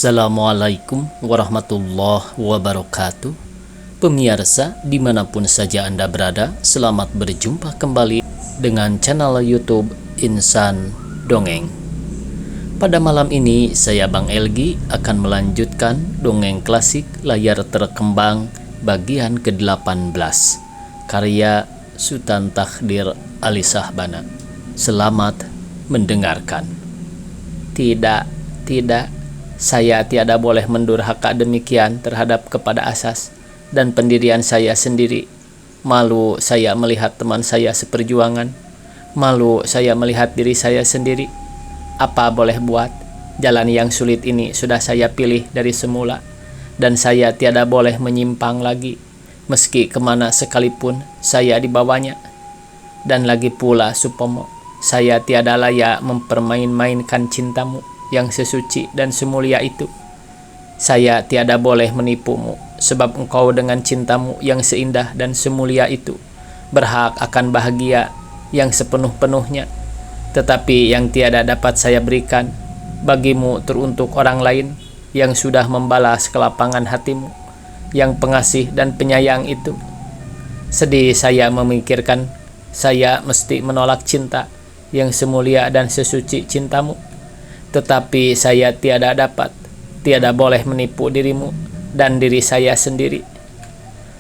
Assalamualaikum warahmatullahi wabarakatuh. Pemirsa dimanapun saja Anda berada, selamat berjumpa kembali dengan channel YouTube Insan Dongeng. Pada malam ini saya Bang Elgi akan melanjutkan dongeng klasik layar terkembang bagian ke-18 karya Sultan Takhdir Alisah Bana. Selamat mendengarkan. Tidak, saya tiada boleh mendurhaka demikian terhadap kepada asas dan pendirian saya sendiri. Malu saya melihat teman saya seperjuangan. Malu saya melihat diri saya sendiri. Apa boleh buat, jalan yang sulit ini sudah saya pilih dari semula, dan saya tiada boleh menyimpang lagi, meski kemana sekalipun saya dibawanya. Dan lagi pula Supomo, saya tiada layak mempermain-mainkan cintamu yang sesuci dan semulia itu. Saya tiada boleh menipumu, sebab engkau dengan cintamu yang seindah dan semulia itu berhak akan bahagia yang sepenuh-penuhnya. Tetapi yang tiada dapat saya berikan bagimu teruntuk orang lain yang sudah membalas kelapangan hatimu yang pengasih dan penyayang itu. Sedih saya memikirkan saya mesti menolak cinta yang semulia dan sesuci cintamu. Tetapi saya tiada boleh menipu dirimu dan diri saya sendiri.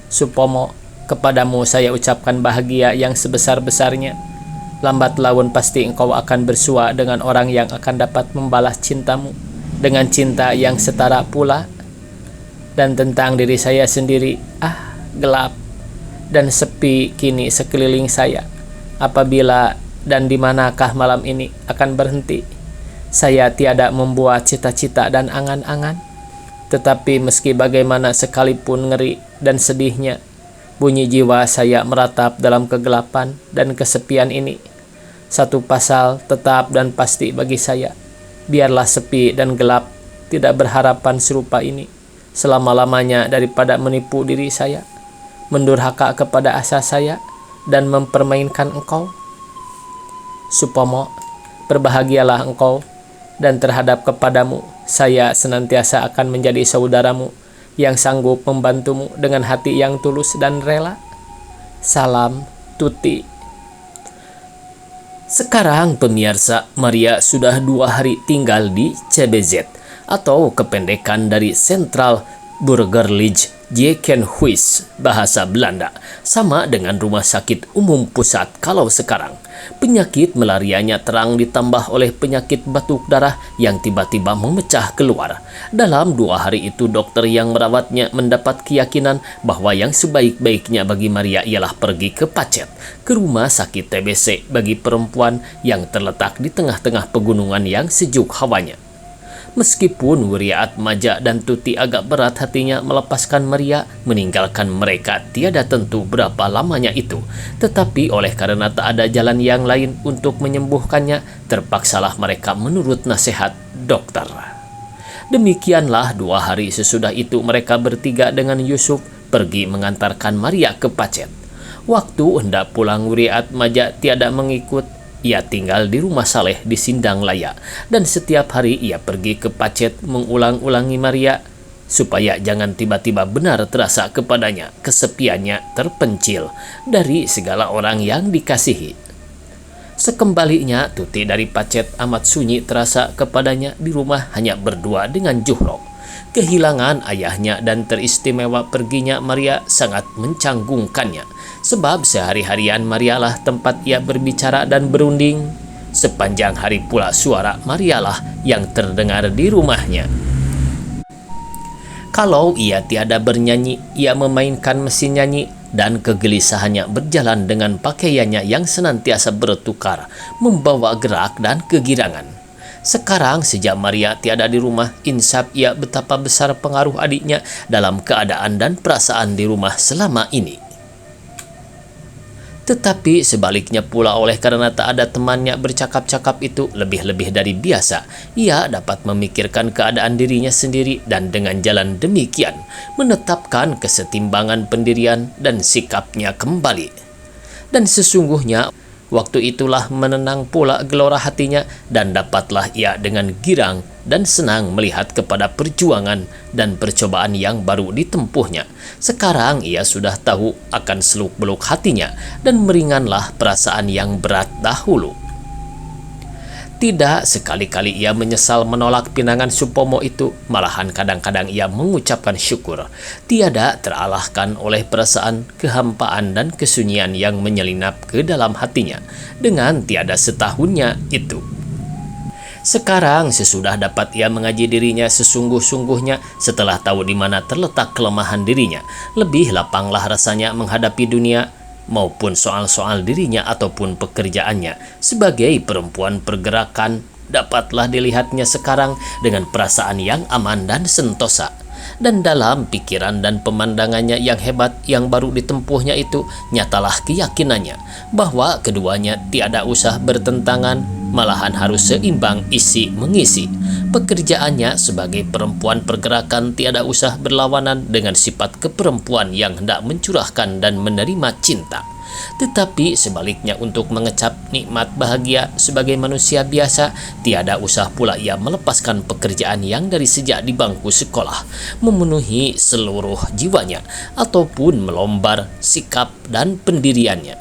Supomo, kepadamu saya ucapkan bahagia yang sebesar-besarnya. Lambat laun pasti engkau akan bersua dengan orang yang akan dapat membalas cintamu dengan cinta yang setara pula. Dan tentang diri saya sendiri, gelap dan sepi kini sekeliling saya. Apabila dan di manakah malam ini akan berhenti? Saya tiada membuat cita-cita dan angan-angan. Tetapi meski bagaimana sekalipun ngeri dan sedihnya, bunyi jiwa saya meratap dalam kegelapan dan kesepian ini. Satu pasal tetap dan pasti bagi saya. Biarlah sepi dan gelap, tidak berharapan serupa ini selama-lamanya daripada menipu diri saya, mendurhaka kepada asa saya, dan mempermainkan engkau. Supomo, berbahagialah engkau, dan terhadap kepadamu saya senantiasa akan menjadi saudaramu yang sanggup membantumu dengan hati yang tulus dan rela. Salam, Tuti. Sekarang pemirsa, Maria sudah 2 hari tinggal di CBZ atau kependekan dari Central Burgerlijk Ziekenhuis bahasa Belanda, sama dengan rumah sakit umum pusat kalau sekarang. Penyakit malarianya terang ditambah oleh penyakit batuk darah yang tiba-tiba memecah keluar. Dalam 2 hari itu dokter yang merawatnya mendapat keyakinan bahwa yang sebaik-baiknya bagi Maria ialah pergi ke Pacet, ke rumah sakit TBC bagi perempuan yang terletak di tengah-tengah pegunungan yang sejuk hawanya. Meskipun Wirya Atmaja dan Tuti agak berat hatinya melepaskan Maria, meninggalkan mereka tiada tentu berapa lamanya itu. Tetapi oleh karena tak ada jalan yang lain untuk menyembuhkannya, terpaksalah mereka menurut nasihat dokter. Demikianlah 2 hari sesudah itu mereka bertiga dengan Yusuf pergi mengantarkan Maria ke Pacet. Waktu hendak pulang Wirya Atmaja tiada mengikut. Ia tinggal di rumah Saleh di Sindang Laya, dan setiap hari ia pergi ke Pacet mengulang-ulangi Maria supaya jangan tiba-tiba benar terasa kepadanya kesepiannya terpencil dari segala orang yang dikasihi. Sekembalinya Tuti dari Pacet amat sunyi terasa kepadanya di rumah hanya berdua dengan Juhro. Kehilangan ayahnya dan teristimewa perginya Maria sangat mencanggungkannya, sebab sehari-harian Marialah tempat ia berbicara dan berunding. Sepanjang hari pula suara Marialah yang terdengar di rumahnya. Kalau ia tiada bernyanyi, ia memainkan mesin nyanyi, dan kegelisahannya berjalan dengan pakaiannya yang senantiasa bertukar, membawa gerak dan kegirangan. Sekarang sejak Maria tiada di rumah, insaf ia betapa besar pengaruh adiknya dalam keadaan dan perasaan di rumah selama ini. Tetapi sebaliknya pula oleh karena tak ada temannya bercakap-cakap itu lebih-lebih dari biasa, ia dapat memikirkan keadaan dirinya sendiri dan dengan jalan demikian menetapkan kesetimbangan pendirian dan sikapnya kembali. Dan sesungguhnya Waktu itulah menenang pula gelora hatinya, dan dapatlah ia dengan girang dan senang melihat kepada perjuangan dan percobaan yang baru ditempuhnya. Sekarang ia sudah tahu akan seluk-beluk hatinya, dan meringanlah perasaan yang berat dahulu. Tidak sekali-kali ia menyesal menolak pinangan Supomo itu, malahan kadang-kadang ia mengucapkan syukur. Tiada teralahkan oleh perasaan kehampaan dan kesunyian yang menyelinap ke dalam hatinya dengan tiada setahunnya itu. Sekarang sesudah dapat ia mengaji dirinya sesungguh-sungguhnya, setelah tahu di mana terletak kelemahan dirinya, lebih lapanglah rasanya menghadapi dunia maupun soal-soal dirinya ataupun pekerjaannya. Sebagai perempuan pergerakan, dapatlah dilihatnya sekarang dengan perasaan yang aman dan sentosa. Dan dalam pikiran dan pemandangannya yang hebat yang baru ditempuhnya itu, nyatalah keyakinannya bahwa keduanya tiada usah bertentangan, malahan harus seimbang isi mengisi. Pekerjaannya sebagai perempuan pergerakan tiada usah berlawanan dengan sifat keperempuan yang hendak mencurahkan dan menerima cinta. Tetapi sebaliknya untuk mengecap nikmat bahagia sebagai manusia biasa, tiada usah pula ia melepaskan pekerjaan yang dari sejak di bangku sekolah memenuhi seluruh jiwanya, ataupun melombar sikap dan pendiriannya.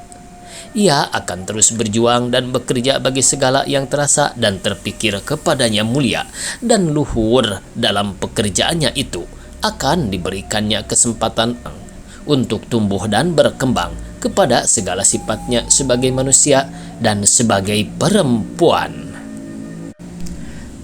Ia akan terus berjuang dan bekerja bagi segala yang terasa dan terpikir kepadanya mulia dan luhur dalam pekerjaannya itu. Akan diberikannya kesempatan untuk tumbuh dan berkembang kepada segala sifatnya sebagai manusia dan sebagai perempuan.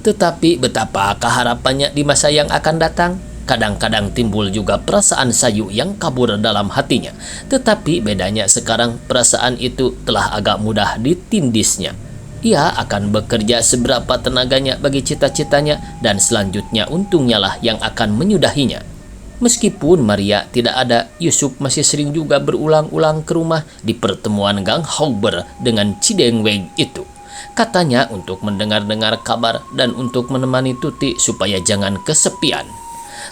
Tetapi betapakah harapannya di masa yang akan datang? Kadang-kadang timbul juga perasaan sayu yang kabur dalam hatinya. Tetapi bedanya sekarang perasaan itu telah agak mudah ditindisnya. Ia akan bekerja seberapa tenaganya bagi cita-citanya, dan selanjutnya untungnya lah yang akan menyudahinya. Meskipun Maria tidak ada, Yusuf masih sering juga berulang-ulang ke rumah di pertemuan Gang Hauber dengan Cidengweng itu. Katanya untuk mendengar-dengar kabar dan untuk menemani Tuti supaya jangan kesepian.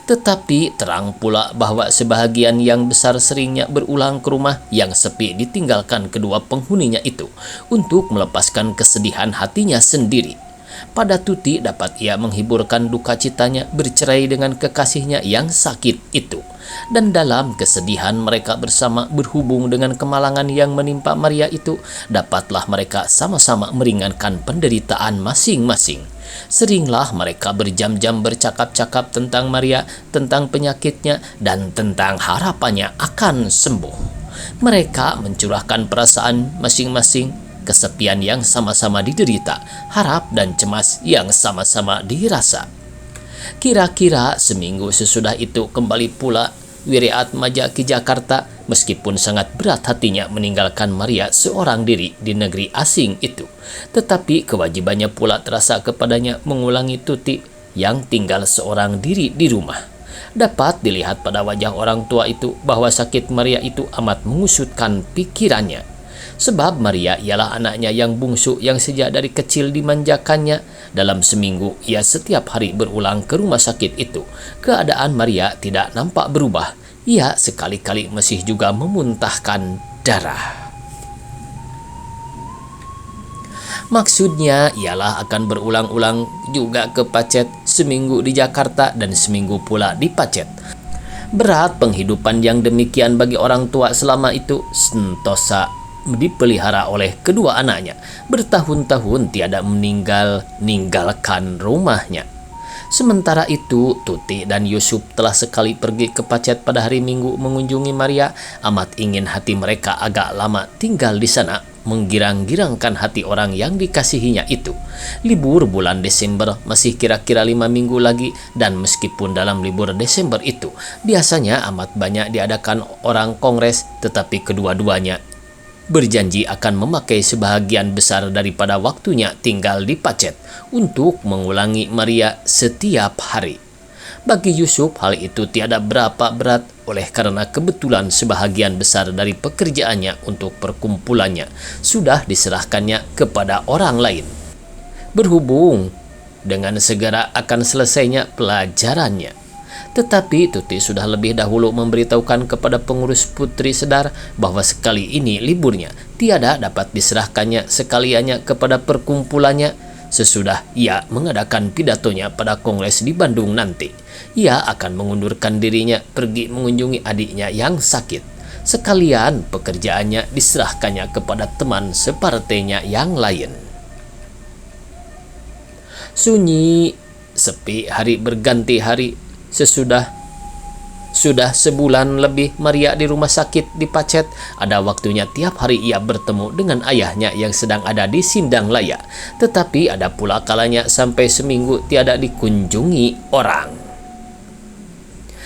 Tetapi terang pula bahwa sebahagian yang besar seringnya berulang ke rumah yang sepi ditinggalkan kedua penghuninya itu untuk melepaskan kesedihan hatinya sendiri. Pada Tuti dapat ia menghiburkan duka citanya bercerai dengan kekasihnya yang sakit itu. Dan dalam kesedihan mereka bersama berhubung dengan kemalangan yang menimpa Maria itu, dapatlah mereka sama-sama meringankan penderitaan masing-masing. Seringlah mereka berjam-jam bercakap-cakap tentang Maria, tentang penyakitnya, dan tentang harapannya akan sembuh. Mereka mencurahkan perasaan masing-masing, kesepian yang sama-sama diderita, harap dan cemas yang sama-sama dirasa. Kira-kira seminggu sesudah itu kembali pula Wiriatmaja ke Jakarta, meskipun sangat berat hatinya meninggalkan Maria seorang diri di negeri asing itu. Tetapi kewajibannya pula terasa kepadanya mengulangi Tuti yang tinggal seorang diri di rumah. Dapat dilihat pada wajah orang tua itu bahwa sakit Maria itu amat mengusutkan pikirannya. Sebab Maria ialah anaknya yang bungsu yang sejak dari kecil dimanjakannya. Dalam seminggu ia setiap hari berulang ke rumah sakit itu. Keadaan Maria tidak nampak berubah. Ia sekali-kali masih juga memuntahkan darah. Maksudnya ialah akan berulang-ulang juga ke Pacet, seminggu di Jakarta dan seminggu pula di Pacet. Berat penghidupan yang demikian bagi orang tua selama itu sentosa dipelihara oleh kedua anaknya. Bertahun-tahun tiada meninggalkan rumahnya. Sementara itu Tuti dan Yusuf telah sekali pergi ke Pacet pada hari Minggu mengunjungi Maria. Amat ingin hati mereka agak lama tinggal di sana, menggirang-girangkan hati orang yang dikasihinya itu. Libur bulan Desember masih kira-kira 5 minggu lagi, dan meskipun dalam libur Desember itu biasanya amat banyak diadakan orang kongres, tetapi kedua-duanya berjanji akan memakai sebahagian besar daripada waktunya tinggal di Pacet untuk mengulangi Maria setiap hari. Bagi Yusuf hal itu tiada berapa berat, oleh karena kebetulan sebahagian besar dari pekerjaannya untuk perkumpulannya sudah diserahkannya kepada orang lain. Berhubung dengan segera akan selesainya pelajarannya, Tetapi Tuti sudah lebih dahulu memberitahukan kepada pengurus Putri Sedar bahwa sekali ini liburnya tiada dapat diserahkannya sekaliannya kepada perkumpulannya. Sesudah ia mengadakan pidatonya pada kongres di Bandung nanti, ia akan mengundurkan dirinya pergi mengunjungi adiknya yang sakit. Sekalian pekerjaannya diserahkannya kepada teman separtainya yang lain. Sunyi, sepi hari berganti hari. Sudah sebulan lebih Maria di rumah sakit di Pacet. Ada waktunya tiap hari ia bertemu dengan ayahnya yang sedang ada di Sindang Laya. Tetapi ada pula kalanya sampai seminggu tiada dikunjungi orang.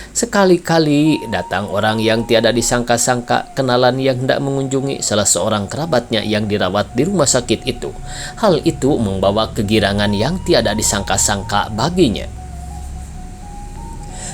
Sekali-kali datang orang yang tiada disangka-sangka, kenalan yang hendak mengunjungi salah seorang kerabatnya yang dirawat di rumah sakit itu. Hal itu membawa kegirangan yang tiada disangka-sangka baginya.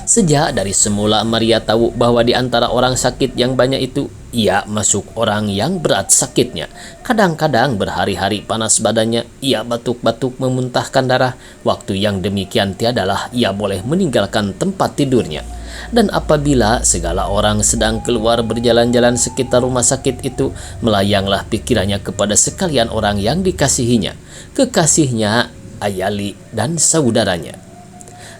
Sejak dari semula Maria tahu bahwa di antara orang sakit yang banyak itu, ia masuk orang yang berat sakitnya. Kadang-kadang berhari-hari panas badannya, ia batuk-batuk memuntahkan darah. Waktu yang demikian tiadalah ia boleh meninggalkan tempat tidurnya. Dan apabila segala orang sedang keluar berjalan-jalan sekitar rumah sakit itu, melayanglah pikirannya kepada sekalian orang yang dikasihinya, kekasihnya, Ayali, dan saudaranya.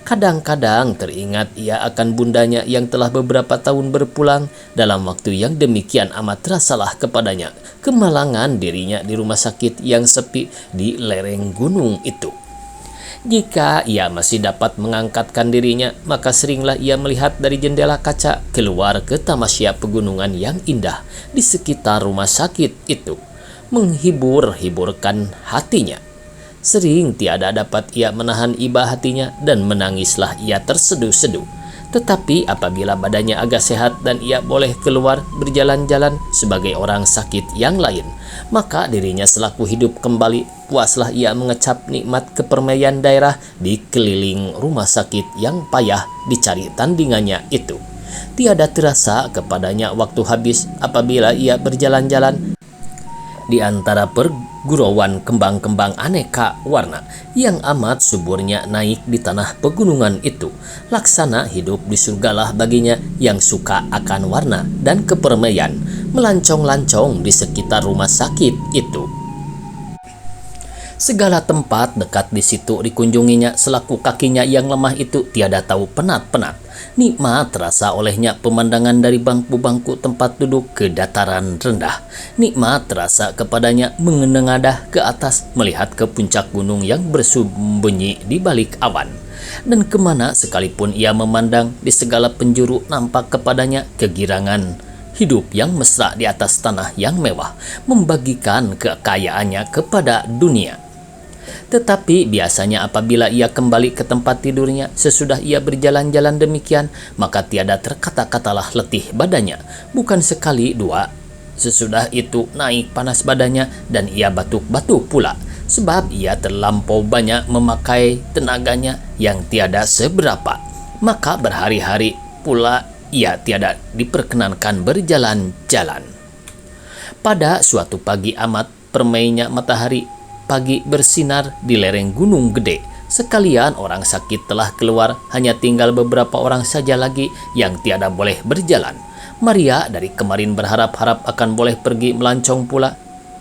Kadang-kadang teringat ia akan bundanya yang telah beberapa tahun berpulang. Dalam waktu yang demikian amat terasalah kepadanya kemalangan dirinya di rumah sakit yang sepi di lereng gunung itu. Jika ia masih dapat mengangkatkan dirinya, maka seringlah ia melihat dari jendela kaca keluar ke tamasya pegunungan yang indah di sekitar rumah sakit itu, menghibur-hiburkan hatinya. Sering tiada dapat ia menahan iba hatinya dan menangislah ia terseduh-seduh. Tetapi apabila badannya agak sehat dan ia boleh keluar berjalan-jalan sebagai orang sakit yang lain, maka dirinya selaku hidup kembali. Puaslah ia mengecap nikmat kepermaian daerah di keliling rumah sakit yang payah dicari tandingannya itu. Tiada terasa kepadanya waktu habis apabila ia berjalan-jalan di antara pergurauan kembang-kembang aneka warna yang amat suburnya naik di tanah pegunungan itu. Laksana hidup di surgalah baginya yang suka akan warna dan kepermaian, melancong-lancong di sekitar rumah sakit itu. Segala tempat dekat di situ dikunjunginya, selaku kakinya yang lemah itu tiada tahu penat-penat. Nikmat terasa olehnya pemandangan dari bangku-bangku tempat duduk ke dataran rendah. Nikmat terasa kepadanya mengenengadah ke atas melihat ke puncak gunung yang bersembunyi di balik awan. Dan kemana sekalipun ia memandang, di segala penjuru nampak kepadanya kegirangan hidup yang mesra di atas tanah yang mewah, membagikan kekayaannya kepada dunia. Tetapi biasanya apabila ia kembali ke tempat tidurnya sesudah ia berjalan-jalan demikian, maka tiada terkata-katalah letih badannya. Bukan sekali dua, sesudah itu naik panas badannya dan ia batuk-batuk pula, sebab ia terlampau banyak memakai tenaganya yang tiada seberapa. Maka berhari-hari pula ia tiada diperkenankan berjalan-jalan. Pada suatu pagi amat permainya matahari pagi bersinar di lereng gunung gede. Sekalian orang sakit telah keluar, hanya tinggal beberapa orang saja lagi yang tiada boleh berjalan. Maria dari kemarin berharap-harap akan boleh pergi melancong pula,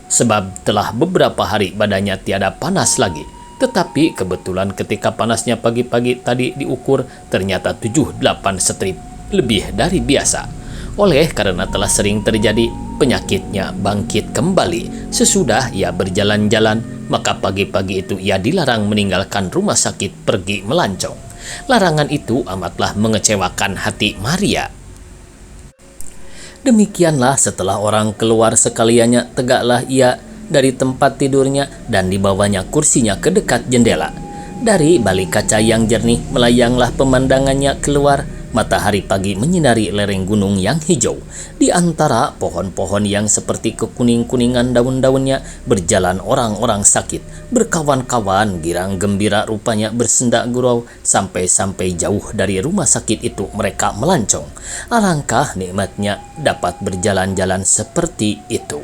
sebab telah beberapa hari badannya tiada panas lagi. Tetapi kebetulan ketika panasnya pagi-pagi tadi diukur, ternyata 7-8 strip lebih dari biasa. Oleh karena telah sering terjadi, penyakitnya bangkit kembali. Sesudah ia berjalan-jalan, maka pagi-pagi itu ia dilarang meninggalkan rumah sakit pergi melancong. Larangan itu amatlah mengecewakan hati Maria. Demikianlah setelah orang keluar sekaliannya, tegaklah ia dari tempat tidurnya dan dibawanya kursinya ke dekat jendela. Dari balik kaca yang jernih melayanglah pemandangannya keluar. Matahari pagi menyinari lereng gunung yang hijau. Di antara pohon-pohon yang seperti kekuning-kuningan daun-daunnya berjalan orang-orang sakit. Berkawan-kawan girang gembira rupanya bersendak gurau. Sampai-sampai jauh dari rumah sakit itu mereka melancong. Alangkah nikmatnya dapat berjalan-jalan seperti itu.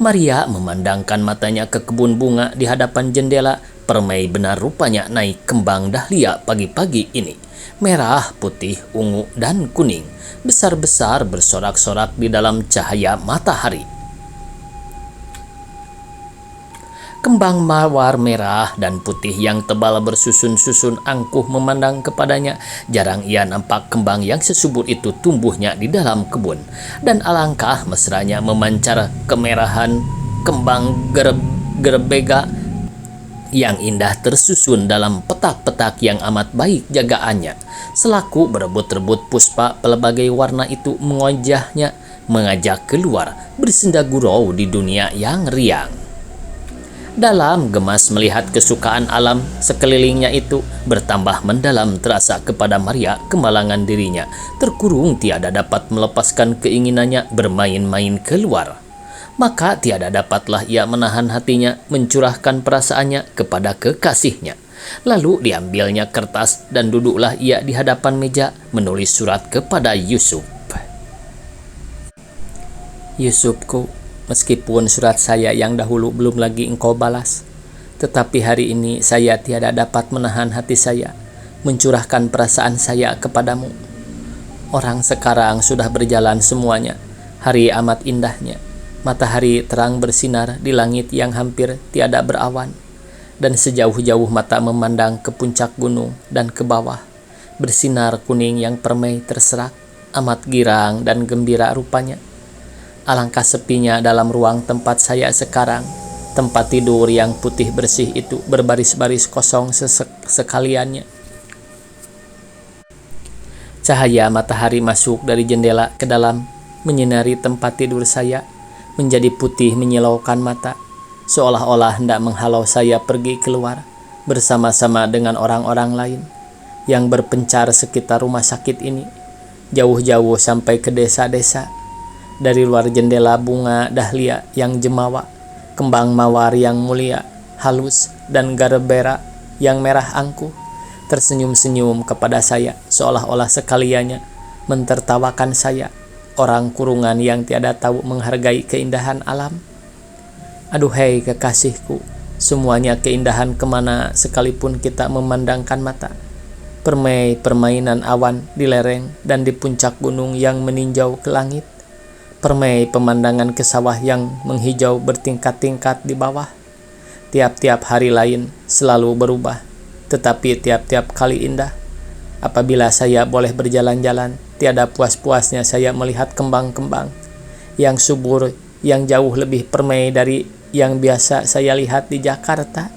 Maria memandangkan matanya ke kebun bunga di hadapan jendela. Permai benar rupanya naik kembang dahlia pagi-pagi ini. Merah, putih, ungu, dan kuning. Besar-besar bersorak-sorak di dalam cahaya matahari. Kembang mawar merah dan putih yang tebal bersusun-susun angkuh memandang kepadanya. Jarang ia nampak kembang yang sesubur itu tumbuhnya di dalam kebun. Dan alangkah mesranya memancar kemerahan kembang gerbega yang indah tersusun dalam petak-petak yang amat baik jagaannya. Selaku berebut-rebut puspa pelbagai warna itu mengojahnya, mengajak keluar bersenda gurau di dunia yang riang. Dalam gemas melihat kesukaan alam sekelilingnya itu, bertambah mendalam terasa kepada Maria kemalangan dirinya, terkurung tiada dapat melepaskan keinginannya bermain-main keluar. Maka tiada dapatlah ia menahan hatinya mencurahkan perasaannya kepada kekasihnya. Lalu diambilnya kertas dan duduklah ia di hadapan meja menulis surat kepada Yusuf. Yusufku, meskipun surat saya yang dahulu belum lagi engkau balas, tetapi hari ini saya tiada dapat menahan hati saya mencurahkan perasaan saya kepadamu. Orang sekarang sudah berjalan semuanya, hari amat indahnya, matahari terang bersinar di langit yang hampir tiada berawan, dan sejauh-jauh mata memandang ke puncak gunung dan ke bawah, bersinar kuning yang permai terserak, amat girang dan gembira rupanya. Alangkah sepinya dalam ruang tempat saya sekarang. Tempat tidur yang putih bersih itu berbaris-baris kosong sekaliannya. Cahaya matahari masuk dari jendela ke dalam, menyinari tempat tidur saya, menjadi putih menyilaukan mata, seolah-olah hendak menghalau saya pergi keluar bersama-sama dengan orang-orang lain yang berpencar sekitar rumah sakit ini, jauh-jauh sampai ke desa-desa. Dari luar jendela bunga dahlia yang jemawa, kembang mawar yang mulia, halus, dan gerbera yang merah angkuh tersenyum-senyum kepada saya, seolah-olah sekaliannya mentertawakan saya, orang kurungan yang tiada tahu menghargai keindahan alam. Aduhai kekasihku, semuanya keindahan kemana sekalipun kita memandangkan mata. Permainan awan di lereng dan di puncak gunung yang meninjau ke langit. Permai pemandangan ke sawah yang menghijau bertingkat-tingkat di bawah. Tiap-tiap hari lain selalu berubah, tetapi tiap-tiap kali indah. Apabila saya boleh berjalan-jalan, tiada puas-puasnya saya melihat kembang-kembang yang subur, yang jauh lebih permai dari yang biasa saya lihat di Jakarta.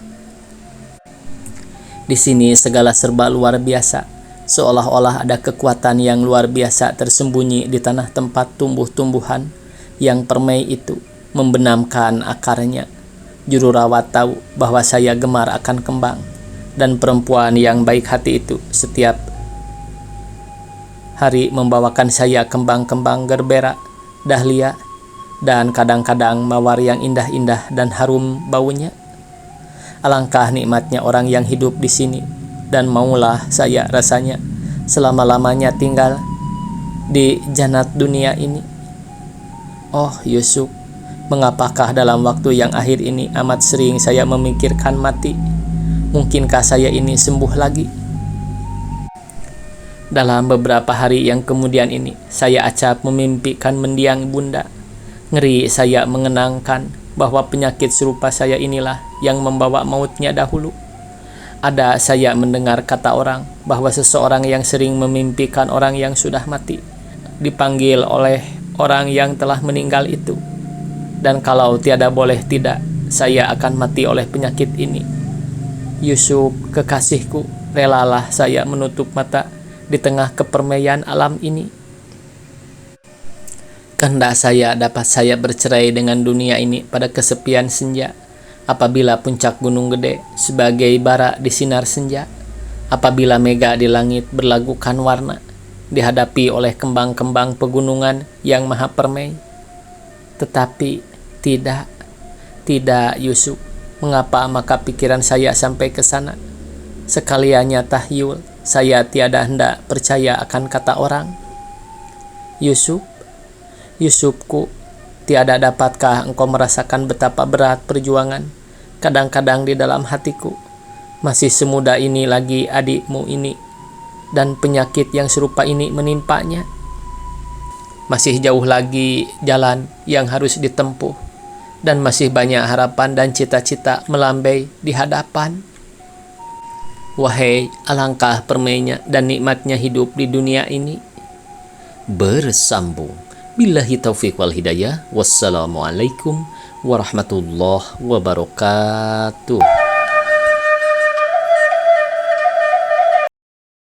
Di sini segala serba luar biasa. Seolah-olah ada kekuatan yang luar biasa tersembunyi di tanah tempat tumbuh-tumbuhan yang permai itu membenamkan akarnya. Juru rawat tahu bahwa saya gemar akan kembang, dan perempuan yang baik hati itu setiap hari membawakan saya kembang-kembang gerbera, dahlia, dan kadang-kadang mawar yang indah-indah dan harum baunya. Alangkah nikmatnya orang yang hidup di sini, dan maulah saya rasanya selama-lamanya tinggal di jannat dunia ini. Oh Yusuf, mengapakah dalam waktu yang akhir ini amat sering saya memikirkan mati? Mungkinkah saya ini sembuh lagi? Dalam beberapa hari yang kemudian ini, saya acap memimpikan mendiang bunda. Ngeri saya mengenangkan bahwa penyakit serupa saya inilah yang membawa mautnya dahulu. Ada saya mendengar kata orang bahwa seseorang yang sering memimpikan orang yang sudah mati dipanggil oleh orang yang telah meninggal itu. Dan kalau tiada boleh tidak, saya akan mati oleh penyakit ini. Yusuf, kekasihku, relalah saya menutup mata di tengah kepermaian alam ini. Kehendak saya dapat saya bercerai dengan dunia ini pada kesepian senja. Apabila puncak gunung gede sebagai bara di sinar senja, apabila mega di langit berlagukan warna, dihadapi oleh kembang-kembang pegunungan yang maha permai. Tetapi tidak Yusuf, mengapa maka pikiran saya sampai ke sana? Sekaliannya tahyul, saya tiada hendak percaya akan kata orang. Yusufku, tiada dapatkah engkau merasakan betapa berat perjuangan kadang-kadang di dalam hatiku Masih semuda ini lagi adikmu ini, dan penyakit yang serupa ini menimpanya. Masih jauh lagi jalan yang harus ditempuh, dan masih banyak harapan dan cita-cita melambai di hadapan. Wahai, alangkah permainya dan nikmatnya hidup di dunia ini. Bersambung. Billahi taufiq wal hidayah. Wassalamualaikum warahmatullahi wabarakatuh.